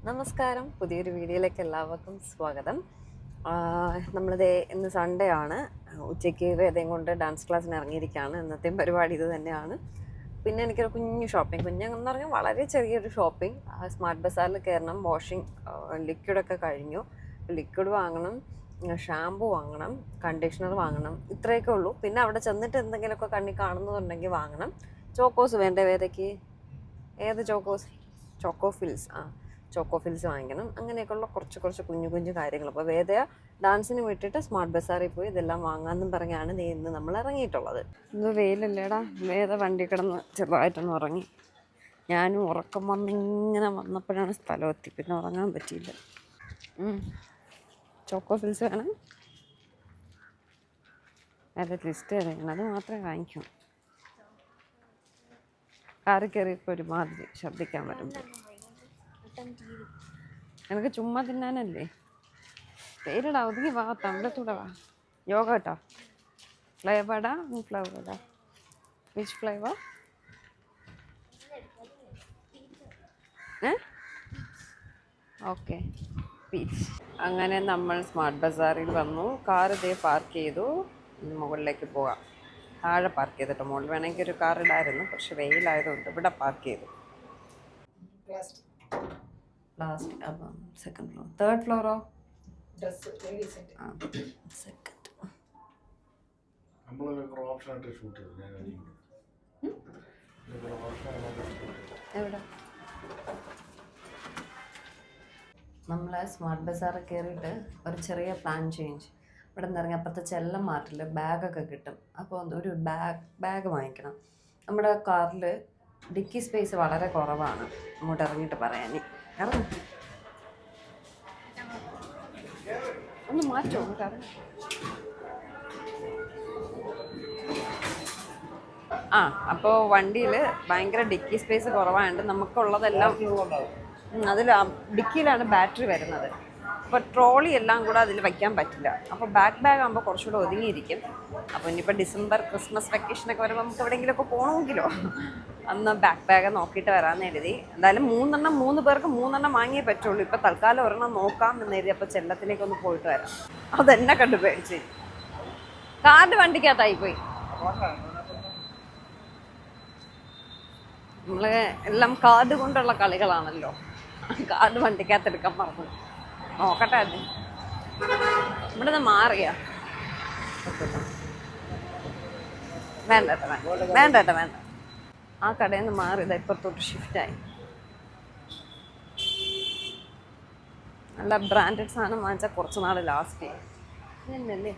നമസ്കാരം, പുതിയൊരു വീഡിയോയിലേക്ക് എല്ലാവർക്കും സ്വാഗതം. നമ്മളിത് ഇന്ന് സൺഡേ ആണ്. ഉച്ചയ്ക്ക് വേദയും കൊണ്ട് ഡാൻസ് ക്ലാസ്സിന് ഇറങ്ങിയിരിക്കുകയാണ്. ഇന്നത്തെയും പരിപാടി ഇത് തന്നെയാണ്. പിന്നെ എനിക്കൊരു കുഞ്ഞു ഷോപ്പിംഗ്, കുഞ്ഞെന്ന് പറഞ്ഞാൽ വളരെ ചെറിയൊരു ഷോപ്പിംഗ്. സ്മാർട്ട് ബസാറിൽ കയറണം. വാഷിംഗ് ലിക്വിഡൊക്കെ കഴിഞ്ഞു. ലിക്വിഡ് വാങ്ങണം, ഷാമ്പു വാങ്ങണം, കണ്ടീഷണർ വാങ്ങണം, ഇത്രയൊക്കെ ഉള്ളൂ. പിന്നെ അവിടെ ചെന്നിട്ട് എന്തെങ്കിലുമൊക്കെ കണ്ണി കാണുന്നതുണ്ടെങ്കിൽ വാങ്ങണം. ചോക്കോസ് വേണ്ടേ വേദയ്ക്ക്? ഏത് Chocos? Choco fils. Choco fils വാങ്ങിക്കണം. അങ്ങനെയൊക്കെയുള്ള കുറച്ച് കുഞ്ഞു കുഞ്ഞു കാര്യങ്ങൾ. അപ്പോൾ വേദ ഡാൻസിന് വിട്ടിട്ട് സ്മാർട്ട് ബസാറിൽ പോയി ഇതെല്ലാം വാങ്ങാമെന്നും പറഞ്ഞാണ് ഇന്ന് നമ്മൾ ഇറങ്ങിയിട്ടുള്ളത്. ഇത് വെയിലല്ലേടാ. വേദ വണ്ടി കിടന്ന് ചെറുതായിട്ടൊന്ന് ഉറങ്ങി. ഞാനും ഉറക്കം വന്നിങ്ങനെ വന്നപ്പോഴാണ് സ്ഥലം എത്തി. പിന്നെ ഉറങ്ങാൻ പറ്റിയില്ല. ചോക്കോ ഫിൽസ് വേണം. അല്ല, ലിസ്റ്റ് അറിയണം, അത് മാത്രമേ വാങ്ങിക്കൂ. കാറിൽ കയറിയപ്പോൾ ഒരുമാതിരി ശബ്ദിക്കാൻ വരുമ്പോൾ എനിക്ക് ചുമ്മാ തിന്നാനല്ലേ. പേരിടാ, ഒതുങ്ങി വാ, തമ്പലത്തൂടെ വാ. യോഗ കേട്ടോ. ഫ്ലേവർഡാ? ഫ്ലേവർഡാ? Which flavour? Okay, peach. അങ്ങനെ നമ്മൾ സ്മാർട്ട് ബസാറിൽ വന്നു. കാർ ഇതേ പാർക്ക് ചെയ്തു. മുകളിലേക്ക് പോകാം. താഴെ പാർക്ക് ചെയ്തിട്ട് മുകളിൽ വേണമെങ്കിൽ ഒരു കാർ ഇടായിരുന്നു, പക്ഷെ വെയിലായതുകൊണ്ട് ഇവിടെ പാർക്ക് ചെയ്തു. ലാസ്റ്റ് അപ്പം second floor, third fluoro? Second. എവിടെ? നമ്മൾ സ്മാർട്ട് ബസാറിൽ കയറിയിട്ട് ഒരു ചെറിയ പ്ലാൻ ചേഞ്ച്. ഇവിടെ നിന്ന് ഇറങ്ങി അപ്പുറത്തെ ചെല്ലം മാർട്ടിൽ ബാഗൊക്കെ കിട്ടും. അപ്പോൾ ഒരു ബാഗ് വാങ്ങിക്കണം. നമ്മുടെ കാറിൽ ഡിക്കി സ്പേസ് വളരെ കുറവാണ്. അങ്ങോട്ട് ഇറങ്ങിയിട്ട് പറയാൻ. ഇറങ്ങി ഒന്ന് മാറ്റോ? അപ്പോൾ വണ്ടിയിൽ ഭയങ്കര ഡിക്കി സ്പേസ് കുറവായതുകൊണ്ട് നമുക്കുള്ളതെല്ലാം അതിൽ ഡിക്കിയിലാണ് ബാറ്ററി വരുന്നത്. അപ്പോൾ ട്രോളി എല്ലാം കൂടെ അതിൽ വയ്ക്കാൻ പറ്റില്ല. അപ്പോൾ ബാക്ക് ബാഗ് ആകുമ്പോൾ കുറച്ചുകൂടെ ഒതുങ്ങിയിരിക്കും. അപ്പോൾ ഇനിയിപ്പോൾ ഡിസംബർ ക്രിസ്മസ് വെക്കേഷനൊക്കെ വരുമ്പോൾ നമുക്ക് എവിടെയെങ്കിലുമൊക്കെ പോകണമെങ്കിലോ അന്ന് ബാക്ക് ബാഗ് നോക്കിയിട്ട് വരാമെന്ന് എഴുതി. എന്തായാലും 3 പേർക്ക് 3 വാങ്ങിയേ പറ്റുള്ളൂ. ഇപ്പോൾ തൽക്കാലം ഒരെണ്ണം നോക്കാം എന്ന് എഴുതി. അപ്പോൾ ചെല്ലത്തിലേക്കൊന്ന് പോയിട്ട് വരാം. അതെന്നെ കണ്ടു പേടിച്ച്. കാർഡ് വണ്ടിക്കകത്തായിപ്പോയി. നമ്മൾ എല്ലാം കാർഡ് കൊണ്ടുള്ള കളികളാണല്ലോ. കാർഡ് വണ്ടിക്കകത്തെടുക്കാൻ മറന്നു. നോക്കട്ടെ. അത് ഇവിടെ നിന്ന് മാറിയാ? വേണ്ട. ആ കടയിൽ നിന്ന് മാറി ഇതാ ഇപ്പുറത്തോട്ട് ഷിഫ്റ്റായി. നല്ല ബ്രാൻഡഡ് സാധനം വാങ്ങിച്ചാൽ കുറച്ച് നാൾ ലാസ്റ്റ് ചെയ്യും. എന്നല്ലേ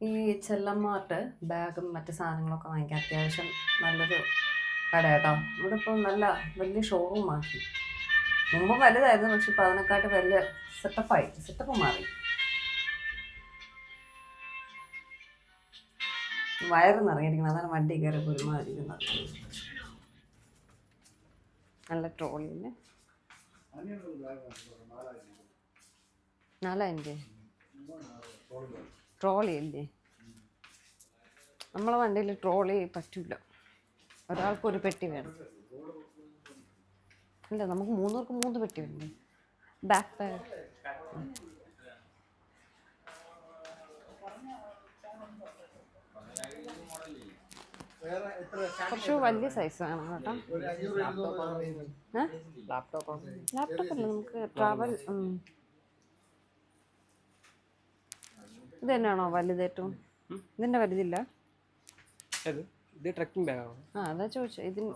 ഈ ചെല്ലമ്മാർട്ട് ബാഗും മറ്റ് സാധനങ്ങളൊക്കെ വാങ്ങിക്കാൻ അത്യാവശ്യം നല്ലൊരു കട കേട്ടോ. ഇവിടെ ഇപ്പോൾ നല്ല വലിയ ഷോറൂം ആക്കി. മുമ്പ് വലുതായിരുന്നു, പക്ഷെ ഇപ്പോൾ അതിനെക്കാട്ട് വലിയ സെറ്റപ്പ് മാറി. വയറ് നിറഞ്ഞിരിക്കുന്നത്, അതാണ് വണ്ടി കയറി ഒരുമാതിരിക്കുന്നത്. നല്ല ട്രോളിയിൽ 4,000 ട്രോളി അല്ലേ? നമ്മളെ വണ്ടിയിൽ ട്രോളി പറ്റില്ല. ഒരാൾക്കൊരു പെട്ടി വേണം. ഇല്ല, നമുക്ക് 3 പേർക്ക് 3 പെട്ടി വേണ്ടേ? ബാക്ക് ബാഗ് കുറച്ച് വലിയ സൈസ് വേണം കേട്ടോ. ലാപ്ടോപ്പ് അല്ല, നമുക്ക് ട്രാവൽ. ഇത് തന്നെയാണോ വലുത് ഏറ്റവും? ഇതിൻ്റെ വലുതില്ല. ട്രക്കിംഗ് ബാഗാണോ? അതാ ചോദിച്ചത്. ഇതിന്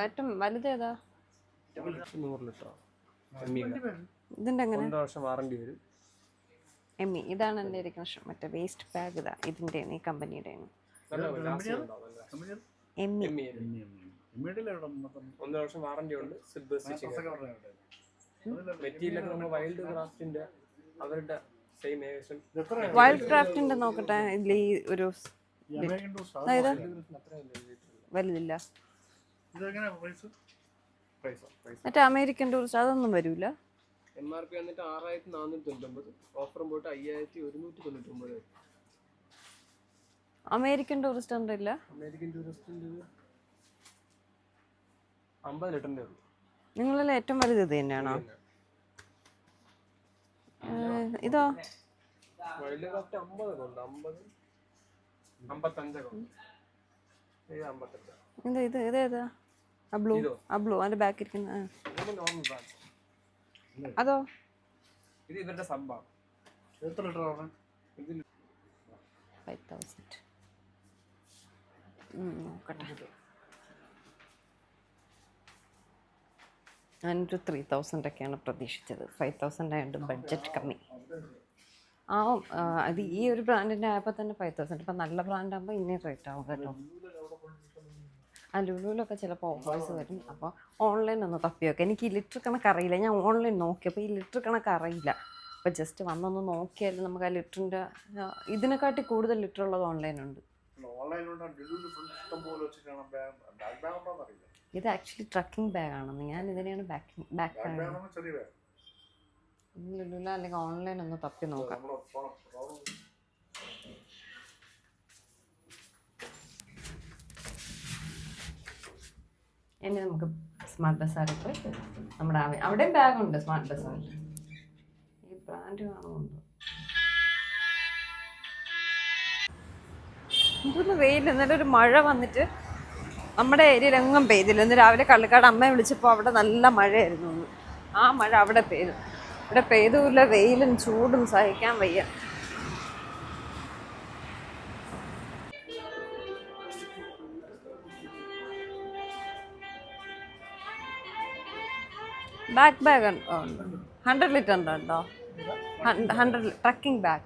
ഏറ്റവും വലുത് ഏതാ? 100 ലിറ്റർ. ഇതിൻ്റെ എങ്ങനെ? 1 വർഷം വാറണ്ടി വരും. ഇതാണ് എൻ്റെ ഇരിക്കുന്ന ഇഷ്ടം. മറ്റേ വേസ്റ്റ് ബാഗ് ഇതാ. ഇതിൻ്റെ ഈ കമ്പനിയുടെ 1 വർഷം വാറണ്ടി ഉണ്ട്. സിൽവർ സ്റ്റിച്ചിങ് മെറ്റീരിയലൊക്കെ നമ്മൾ വൈൽഡ് ക്രാഫ്റ്റിന്റെ അവരുടെ സെയിം ഏകദേശം. വൈൽഡ് ക്രാഫ്റ്റിന്റെ നോക്കട്ടെ. ഇതിൽ ഈ ഒരു വലുതില്ല. മറ്റേ അമേരിക്കൻ ടൂറിസ്റ്റ് അതൊന്നും വരൂല. MRP വന്നിട്ട് 6,499. ഓഫറും പോയിട്ട് 5,199. അമേരിക്കൻ ടൂറിസ്റ്റ് ഇല്ല. അമേരിക്കൻ ടൂറിസ്റ്റിൻ്റെ 50 ലിറ്ററിൻ്റെ ഉള്ളൂ. നിങ്ങളെല്ലാം ഏറ്റവും വലുത് ഇത് തന്നെയാണോ? ഇതോ വൈൽഡ് ക്രാഫ്റ്റ് 50 ഉണ്ട്. 50 55 ഉണ്ട്. ഇത് 55. ഇത് ഇത് ഇതേതാ? ആ ബ്ലൂ അതിന്റെ ബാക്ക് ഇരിക്കുന്ന നോർമൽ ബ്രാൻഡ്. അതോ? ഇത് ഇവരുടെ സബ്ബാണ്. എത്ര ലിറ്റർ ആണ്? ഇതിൽ 5000. നോക്കട്ടെ. ഞാനൊരു 3000 ഒക്കെയാണ് പ്രതീക്ഷിച്ചത്. 5000 ആയതുകൊണ്ട് ബഡ്ജറ്റ് കമ്മി. അത് ഈ ഒരു ബ്രാൻഡിൻ്റെ ആയപ്പോൾ തന്നെ 5000. ഇപ്പം നല്ല ബ്രാൻഡ് ആകുമ്പോൾ ഇന്നേ റേറ്റ് ആവും കേട്ടോ. ആ ലുലുവിലൊക്കെ ചിലപ്പോൾ ഓഫേഴ്സ് വരും. അപ്പോൾ ഓൺലൈൻ ഒന്ന് തപ്പി നോക്കാം. എനിക്ക് ഈ ലിറ്റർ കണക്ക് അറിയില്ല. ഞാൻ ഓൺലൈൻ നോക്കിയപ്പോൾ ഈ ലിറ്റർ കണക്ക് അറിയില്ല. അപ്പോൾ ജസ്റ്റ് വന്നൊന്ന് നോക്കിയാൽ നമുക്ക് ആ ലിറ്ററിൻ്റെ ഇതിനെക്കാട്ടി കൂടുതൽ ലിറ്റർ ഉള്ളത് ഓൺലൈനുണ്ട്. ഇത് ആക്ച്വലി ട്രക്കിംഗ് ബാഗ് ആണെന്ന്. ഞാൻ ഇതിനെയാണ് ബാക്ക് ബാഗ് ലുലുല അല്ലെങ്കിൽ ഓൺലൈൻ ഒന്ന് തപ്പി നോക്കാം. ഇനി നമുക്ക് സ്മാർട്ട് ബസാറിൽ പോയി നമ്മുടെ അവിടെയും ബാഗുണ്ട് സ്മാർട്ട് ബസാറിൽ. ഈ ബ്രാൻഡ് കാണുന്നുണ്ടോ? ഇതൊന്ന് വെയിൽ. ഇന്നലെ ഒരു മഴ വന്നിട്ട് നമ്മുടെ ഏരിയയിലെങ്ങും പെയ്തില്ല. ഇന്ന് രാവിലെ കള്ളിക്കാട് അമ്മയെ വിളിച്ചപ്പോൾ അവിടെ നല്ല മഴയായിരുന്നു. ആ മഴ അവിടെ പെയ്തു. ഇവിടെ പെയ്തുമില്ല. വെയിലും ചൂടും സഹിക്കാൻ വയ്യ. ബാഗ് ഉണ്ട്. 100 ലിറ്റർ ഉണ്ടോ? 100 ട്രക്കിംഗ് ബാഗ്.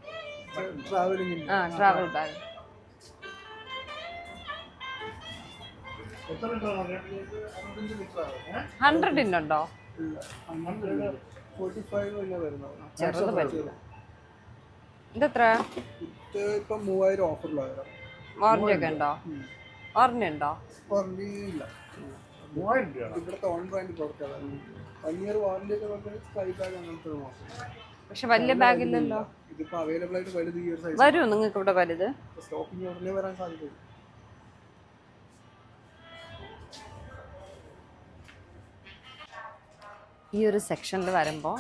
Travel bag. ഉണ്ടോ? ചെറുത് പറ്റില്ല. ഇതെത്ര? വാറന്റി ഒക്കെ ഉണ്ടോ? വാറന്റി ഉണ്ടോ? പക്ഷെ വലിയ ബാഗ് ഇല്ലല്ലോ. വരൂ നിങ്ങൾക്ക് ഇവിടെ വലുത്? ഈ ഒരു സെക്ഷനിൽ വരുമ്പോൾ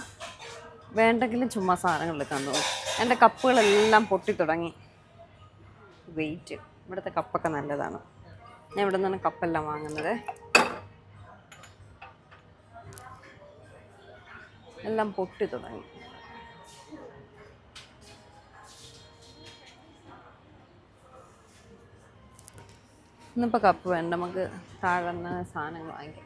വേണ്ടെങ്കിലും ചുമ്മാ സാധനങ്ങൾ എടുക്കാൻ തോന്നും. എൻ്റെ കപ്പുകളെല്ലാം പൊട്ടി തുടങ്ങി. വെയിറ്റ്. ഇവിടുത്തെ കപ്പൊക്കെ നല്ലതാണ്. ഞാൻ ഇവിടെ നിന്നാണ് കപ്പെല്ലാം വാങ്ങുന്നത്. എല്ലാം പൊട്ടി തുടങ്ങി. ഇന്നിപ്പോൾ കപ്പ് വേണ്ട. നമുക്ക് താഴെ നിന്ന് സാധനങ്ങൾ വാങ്ങിക്കാം.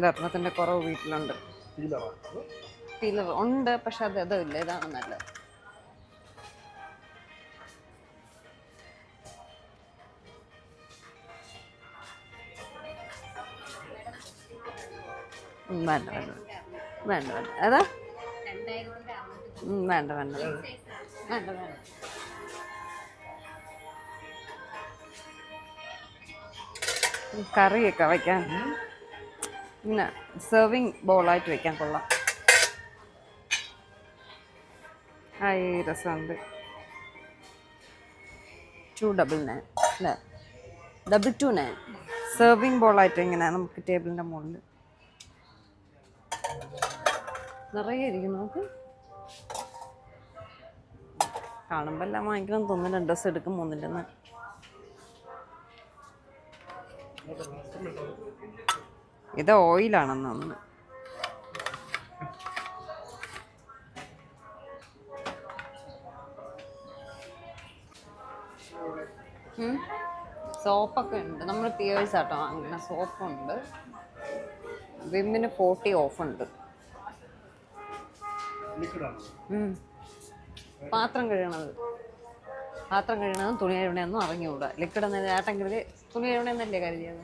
ധർമ്മത്തിൻ്റെ കുറവ് വീട്ടിലുണ്ട്. പീലർ ഉണ്ട്, പക്ഷെ അതില്ല. ഇതാണ് നല്ലത്. വേണ്ട വേണ്ട വേണ്ട വേണ്ട. അതാ വേണ്ട വേണ്ട വേണ്ട വേണ്ട. കറിയൊക്കെ വയ്ക്കാൻ പിന്നെ സെർവിങ് ബോളായിട്ട് വയ്ക്കാൻ കൊള്ളാം. ഈ രസമുണ്ട്. 299 അല്ലേ? 229. സെർവിങ് ബോളായിട്ട് ഇങ്ങനെ നമുക്ക് ടേബിളിൻ്റെ മുകളിൽ നിറയെ ഇരിക്കും. നമുക്ക് കാണുമ്പോൾ എല്ലാം വാങ്ങിക്കണം തോന്നുന്നു. 2 ദിവസം എടുക്കും മൂന്നില്ലെന്ന്. ഇത് ഓയിലാണെന്ന് തോന്നുന്നു. സോപ്പൊക്കെ ഉണ്ട്. നമ്മൾ പിയേഴ്സ് ആട്ടോ അങ്ങനെ സോപ്പുണ്ട്. വിമ്മിന് 40 ഓഫുണ്ട്. പാത്രം കഴുകണതും തുണി കഴുകണമെന്നും അറിഞ്ഞുകൂടാ. ലിക്വിഡ് എന്ന ഏട്ടെങ്കിൽ തുണി കഴുകണമെന്നല്ലേ കരുതിയത്?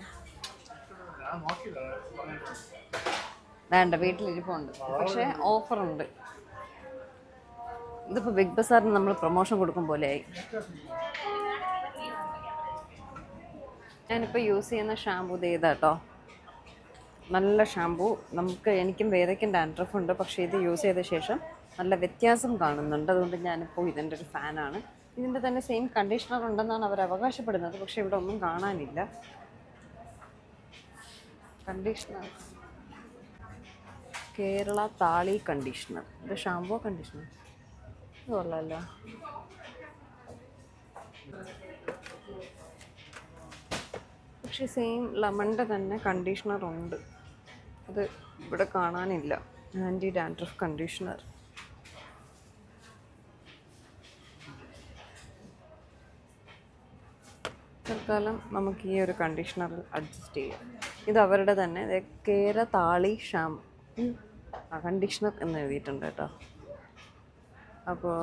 വേണ്ട, വീട്ടിലിരിപ്പുണ്ട്. പക്ഷേ ഓഫറുണ്ട്. ഇതിപ്പോൾ ബിഗ് ബസാറിന് നമ്മൾ പ്രൊമോഷൻ കൊടുക്കും പോലെയായി. ഞാനിപ്പോൾ യൂസ് ചെയ്യുന്ന ഷാമ്പൂ ചെയ്താട്ടോ. നല്ല ഷാമ്പൂ. എനിക്കും വേദയ്ക്കും ഡാൻഡ്രഫ് ഉണ്ട്, പക്ഷേ ഇത് യൂസ് ചെയ്ത ശേഷം നല്ല വ്യത്യാസം കാണുന്നുണ്ട്. അതുകൊണ്ട് ഞാനിപ്പോൾ ഇതിൻ്റെ ഒരു ഫാനാണ്. ഇതിൻ്റെ തന്നെ സെയിം കണ്ടീഷണർ ഉണ്ടെന്നാണ് അവർ അവകാശപ്പെടുന്നത്, പക്ഷേ ഇവിടെ ഒന്നും കാണാനില്ല. കണ്ടീഷണർ കേരള താളി കണ്ടീഷണർ. ഇത് ഷാമ്പൂ കണ്ടീഷണർ ഇത് കൊള്ളാമല്ലോ. പക്ഷേ സെയിം ലെമണിൻ്റെ തന്നെ കണ്ടീഷണർ ഉണ്ട്, അത് ഇവിടെ കാണാനില്ല. Anti dandruff conditioner. തൽക്കാലം നമുക്ക് ഈ ഒരു കണ്ടീഷണറിൽ അഡ്ജസ്റ്റ് ചെയ്യാം. ഇത് അവരുടെ തന്നെ കേര താളി ഷാമ്പൂ കണ്ടീഷണർ എന്ന് എഴുതിയിട്ടുണ്ട് കേട്ടോ. അപ്പോൾ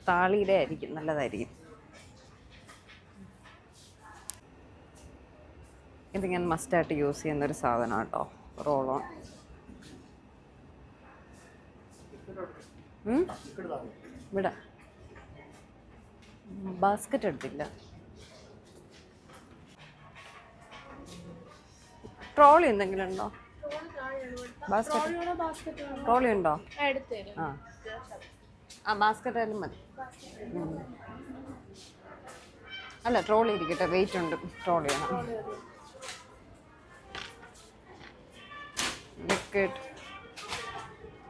താളിയുടെ ആയിരിക്കും, നല്ലതായിരിക്കും. ഇത് ഞാൻ മസ്റ്റായിട്ട് യൂസ് ചെയ്യുന്നൊരു സാധനം കേട്ടോ, റോൾ ഓൺ. ഇവിടെ ബാസ്ക്കറ്റ് എടുത്തില്ല. ട്രോളി എന്തെങ്കിലും ഉണ്ടോ? ബാസ്ക്കറ്റ് ട്രോളി ഉണ്ടോ? ആ ബാസ്ക്കറ്റ് ആയാലും മതി. അല്ല ട്രോളി ഇരിക്കട്ടെ, വെയിറ്റ് ഉണ്ട്. ട്രോളി ആണ്. ലിക്വിഡ്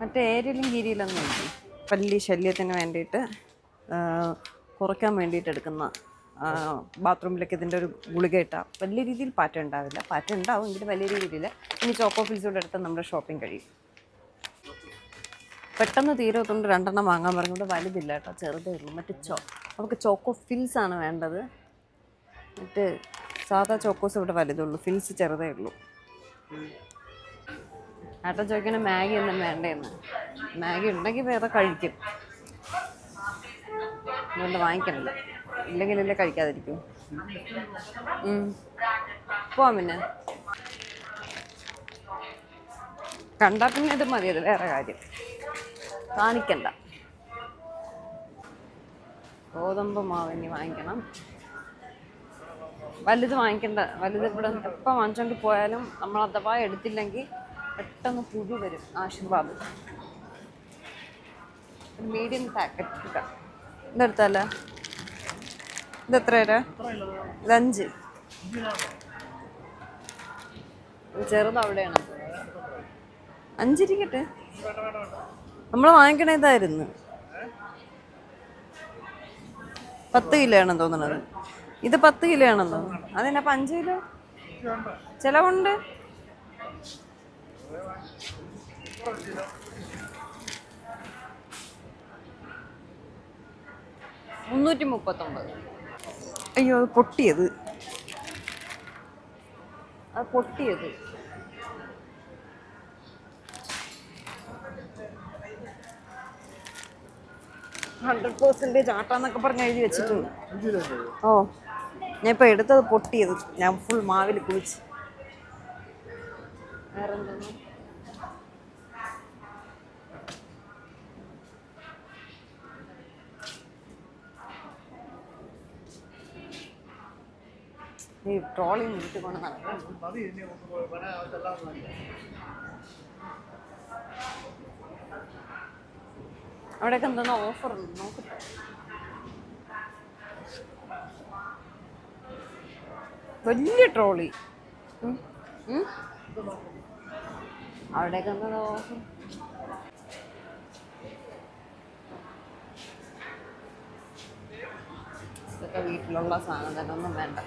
മറ്റേ ഏരിയലും ഗിരിയിലൊന്നും ഇല്ല. പല്ലി ശല്യത്തിന് വേണ്ടിയിട്ട് കുറയ്ക്കാൻ വേണ്ടിയിട്ട് എടുക്കുന്ന ബാത്റൂമിലൊക്കെ ഇതിൻ്റെ ഒരു ഗുളിക ഇട്ടാൽ വലിയ രീതിയിൽ പാറ്റ ഉണ്ടാവില്ല. പാറ്റ ഉണ്ടാവും എങ്കിലും വലിയ രീതിയിൽ. ഇനി ചോക്കോ ഫിൽസോടെ എടുത്താൽ നമ്മുടെ ഷോപ്പിംഗ് കഴിയും. പെട്ടെന്ന് തീരത്തുകൊണ്ട് 2 എണ്ണം വാങ്ങാൻ പറഞ്ഞുകൊണ്ട് വലുതില്ല കേട്ടോ, ചെറുതേ ഉള്ളൂ. നമുക്ക് ചോക്കോ ഫിൽസ് ആണ് വേണ്ടത്. സാധാ ചോക്കോസ് ഇവിടെ വലുതുള്ളൂ, ഫിൽസ് ചെറുതേ ഉള്ളൂ. ഏട്ടൻ ചോദിക്കണേ മാഗി ഒന്നും വേണ്ടേന്ന്. മാഗി ഉണ്ടെങ്കിൽ വേറെ കഴിക്കും, അതുകൊണ്ട് വാങ്ങിക്കണില്ല. ഇല്ലെങ്കിലല്ലേ കഴിക്കാതിരിക്കും. പോവാം. പിന്നെ കണ്ടാൽ പിന്നെ ഇത് മതി, അത് വേറെ കാര്യം. കാണിക്കണ്ട. ഗോതമ്പ് മാവ് ഇനി വാങ്ങിക്കണം. വലുത് വാങ്ങിക്കണ്ട. വലുത് ഇവിടെ എപ്പോൾ വാങ്ങിച്ചോണ്ട് പോയാലും നമ്മൾ അഥവാ എടുത്തില്ലെങ്കിൽ പെട്ടെന്ന് പുഴു വരും. ആശീർവാദ് മീഡിയം പാക്കറ്റ് കിട്ടാം. ഇതെടുത്താലോ? ഇതെത്ര വരാ? ഇത് 5. ചെറുത് അവിടെയാണ്. 5 ഇരിക്കട്ടെ. നമ്മൾ വാങ്ങിക്കണ ഇതായിരുന്നു. 10 കിലോ ആണെന്ന് തോന്നുന്നത്. ഇത് 10 കിലോ ആണെന്ന് തോന്നുന്നു. അതിനപ്പം 5 കിലോ ചിലവുണ്ട്. $339. അയ്യോ, അത് പൊട്ടിയത്. അത് പൊട്ടിയത്. ആട്ടാന്നൊക്കെ പറഞ്ഞ് എഴുതി വെച്ചിട്ടുണ്ട്. ഓ, ഞാൻ ഇപ്പൊ എടുത്തത് പൊട്ടിയത്. ഞാൻ ഫുൾ മാവിൽ കുളിച്ച്. വേറെന്താണ്? ഈ ട്രോളി വീട്ടിൽ കൊണ്ട് നടക്കും. അവിടെയൊക്കെ എന്താ ഓഫർ ഉണ്ട് നോക്കട്ടെ. വലിയ ട്രോളി. അവിടെയൊക്കെ എന്താ ഓഫർ? ഇതൊക്കെ വീട്ടിലുള്ള സാധനം തന്നെ, ഒന്നും വേണ്ട.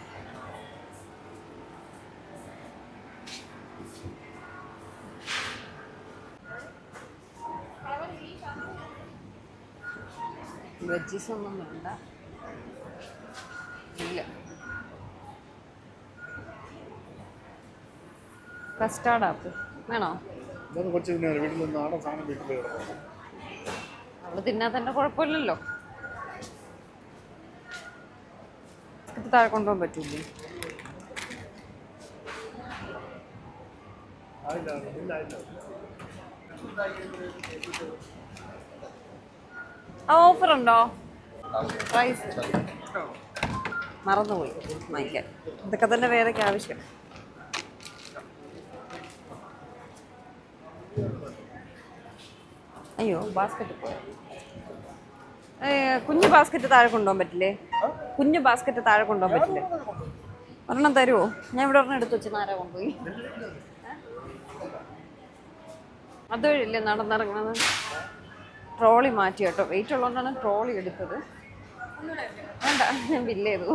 വെജീസ് ഒന്നും വേണ്ട. ഇല്ല. കസ്റ്റാർഡ് ആപ്പിൾ വേണോ? അവള് തിന്നാൻ തന്നെ കുഴപ്പമില്ലല്ലോ. ഇത് താഴെ കൊണ്ടുപോകാൻ പറ്റൂലേ? ഓഫർ ഉണ്ടോ? പ്രൈസ് മറന്നുപോയി വാങ്ങിക്കാൻ. ഇതൊക്കെ തന്നെ വേറെയൊക്കെ ആവശ്യം. അയ്യോ ബാസ്ക്കറ്റ് പോയോ? കുഞ്ഞു ബാസ്ക്കറ്റ് താഴെ കൊണ്ടുപോകാൻ പറ്റില്ലേ? കുഞ്ഞു ബാസ്ക്കറ്റ് താഴെ കൊണ്ടുപോകാൻ പറ്റില്ലേ? ഒരെണ്ണം തരുമോ? ഞാൻ ഇവിടെ ഒരെണ്ണം എടുത്ത് വെച്ച് ആരാ കൊണ്ടുപോയി? അതുവഴിയല്ലേ നടന്നിറങ്ങുന്നത്? ട്രോളി മാറ്റി കേട്ടോ, വെയിറ്റ് ഉള്ളതുകൊണ്ടാണ് ട്രോളി എടുത്തത്. വേണ്ട, ഞാൻ ബില്ല് ചെയ്തു.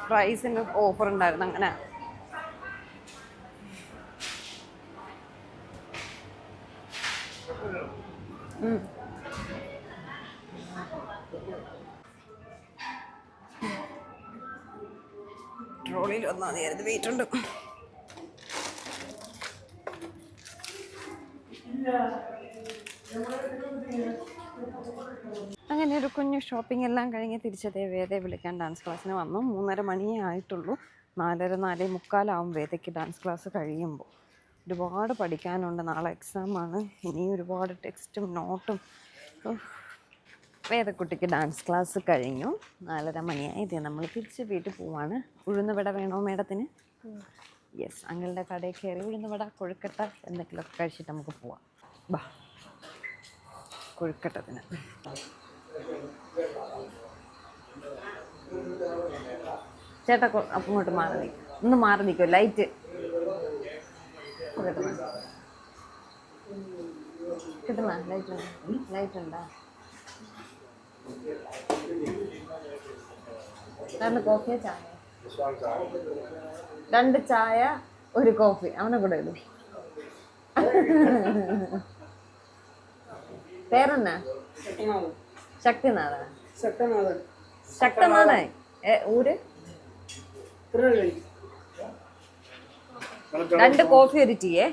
പ്രൈസിൻ്റെ ഓഫർ ഉണ്ടായിരുന്നു അങ്ങനെ. ട്രോളിയിൽ വന്നാൽ മതിയായിരുന്നു, വെയിറ്റ് ഉണ്ട്. അങ്ങനെ ഒരു കുഞ്ഞു ഷോപ്പിംഗ് എല്ലാം കഴിഞ്ഞ് തിരിച്ചതേ വേദയെ വിളിക്കാൻ ഡാൻസ് ക്ലാസ്സിന് വന്നു. 3:30 മണിയേ ആയിട്ടുള്ളൂ. 4:30 4:45 വേദയ്ക്ക് ഡാൻസ് ക്ലാസ് കഴിയുമ്പോൾ. ഒരുപാട് പഠിക്കാനുണ്ട്, നാളെ എക്സാമാണ്. ഇനിയും ഒരുപാട് ടെക്സ്റ്റും നോട്ടും. വേദക്കുട്ടിക്ക് ഡാൻസ് ക്ലാസ് കഴിഞ്ഞു. 4:30 മണിയായി. ഇത് നമ്മൾ തിരിച്ച് വീട്ടിൽ പോവാണ്. ഉഴുന്നുവട വേണോ മേഡത്തിന്? യെസ്, അങ്ങളുടെ കടയിൽ കയറി ഉഴുന്നുവട, കൊഴുക്കട്ട എന്തെങ്കിലുമൊക്കെ കഴിച്ചിട്ട് നമുക്ക് പോവാം. ബാ, കൊഴുക്കട്ടത്തിന്. ചേട്ടാ അങ്ങോട്ട് മാറി നിൽക്കും, ഒന്ന് മാറി നിൽക്കും. ലൈറ്റ് കിട്ടുന്ന ലൈറ്റ് ഉണ്ടോ? 2 കോഫിയോ ചായ? 2 ചായ 1 കോഫി. അവനെ കൂടെ ഇടും. പേരെന്നാ? ശക്തിനാഥൻ. ശക്തനാഥൻ ഊര്? 2 കോഫി 1 ടീയേ?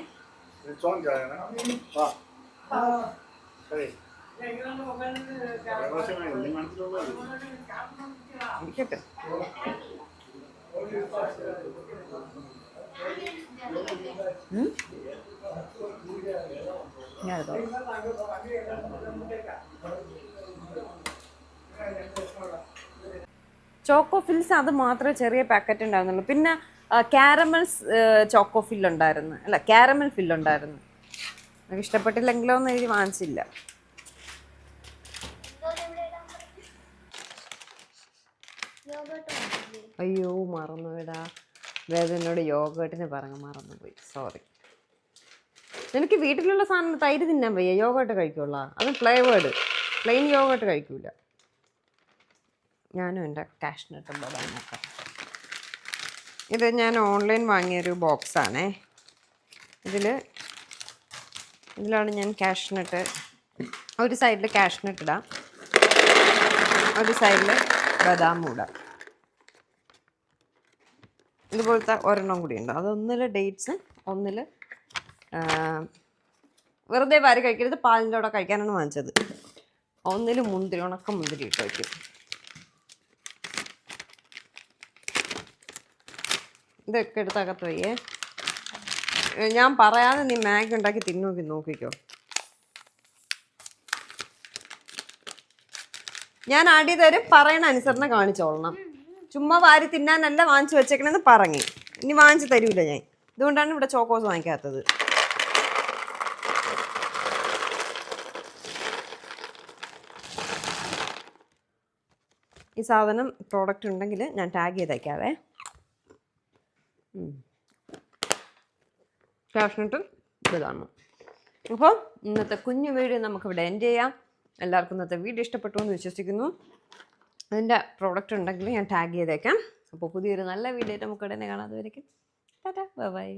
ചോക്കോ ഫിൽസ് അത് മാത്രമേ ചെറിയ പാക്കറ്റ് ഉണ്ടായിരുന്നുള്ളൂ. പിന്നെ കാരമൽസ് ചോക്കോ ഫില്ലുണ്ടായിരുന്നു, അല്ല കാരമൽ ഫില്ലുണ്ടായിരുന്നു. എനിക്ക് ഇഷ്ടപ്പെട്ടില്ലെങ്കിലോ എന്ന് എഴുതി വാങ്ങിച്ചില്ല. അയ്യോ മറന്നുപോയിടാ, വേദനയോട് യോഗട്ടിന് പറഞ്ഞ് മറന്നുപോയി, സോറി. എനിക്ക് വീട്ടിലുള്ള സാധനം തൈര് തിന്നാൻ വയ്യ, യോഗട്ട് കഴിക്കുള്ള. അത് ഫ്ലേവേർഡ്, പ്ലെയിൻ യോഗട്ട് കഴിക്കൂല. ഞാനും എൻ്റെ കാഷ്നട്ടും ബദാമൊക്കെ. ഇത് ഞാൻ ഓൺലൈൻ വാങ്ങിയൊരു ബോക്സാണേ. ഇതിലാണ് ഞാൻ കാഷ്നട്ട്, ഒരു സൈഡിൽ കാഷ്നട്ട് ഇടാം, ഒരു സൈഡിൽ ബദാം ഇടാം. ഇതുപോലത്തെ ഒരെണ്ണം കൂടി ഉണ്ട്. അതൊന്നിൽ ഡേറ്റ്സ്, ഒന്നിൽ വെറുതെ വാരി കഴിക്കരുത്, പാലിൻ്റെ കൂടെ കഴിക്കാനാണ് വാങ്ങിച്ചത്. ഒന്നിൽ മുന്തിരി, ഉണക്ക മുന്തിരി ഇട്ട് വയ്ക്കും. ഇതൊക്കെ എടുത്ത് അകത്ത് വയ്യേ. ഞാൻ പറയാതെ നീ മാഗി ഉണ്ടാക്കി നോക്കിക്കോ. ഞാൻ ആടി തരും, പറയണ അനുസരണം കാണിച്ചോളണം. ചുമ്മാ വാരി തിന്നാനല്ല വാങ്ങിച്ചു വെച്ചേക്കണെന്ന് പറഞ്ഞു. ഇനി വാങ്ങിച്ചു തരൂല ഞാൻ. ഇതുകൊണ്ടാണ് ഇവിടെ ചോക്കോസ് വാങ്ങിക്കാത്തത്. ഈ സാധനം പ്രോഡക്റ്റ് ഉണ്ടെങ്കിൽ ഞാൻ ടാഗ് ചെയ്തേക്കാവേ. കാഷ്നട്ടും ഇതാണ്. അപ്പോൾ ഇന്നത്തെ കുഞ്ഞു വീഡിയോ നമുക്കിവിടെ എൻഡ് ചെയ്യാം. എല്ലാവർക്കും ഇന്നത്തെ വീഡിയോ ഇഷ്ടപ്പെട്ടു എന്ന് വിശ്വസിക്കുന്നു. അതിൻ്റെ പ്രോഡക്റ്റ് ഉണ്ടെങ്കിൽ ഞാൻ ടാഗ് ചെയ്തേക്കാം. അപ്പോൾ പുതിയൊരു നല്ല വീഡിയോ ആയിട്ട് നമുക്ക് ഉടനെ കാണാതെ വരയ്ക്കും. Tata, bye bye.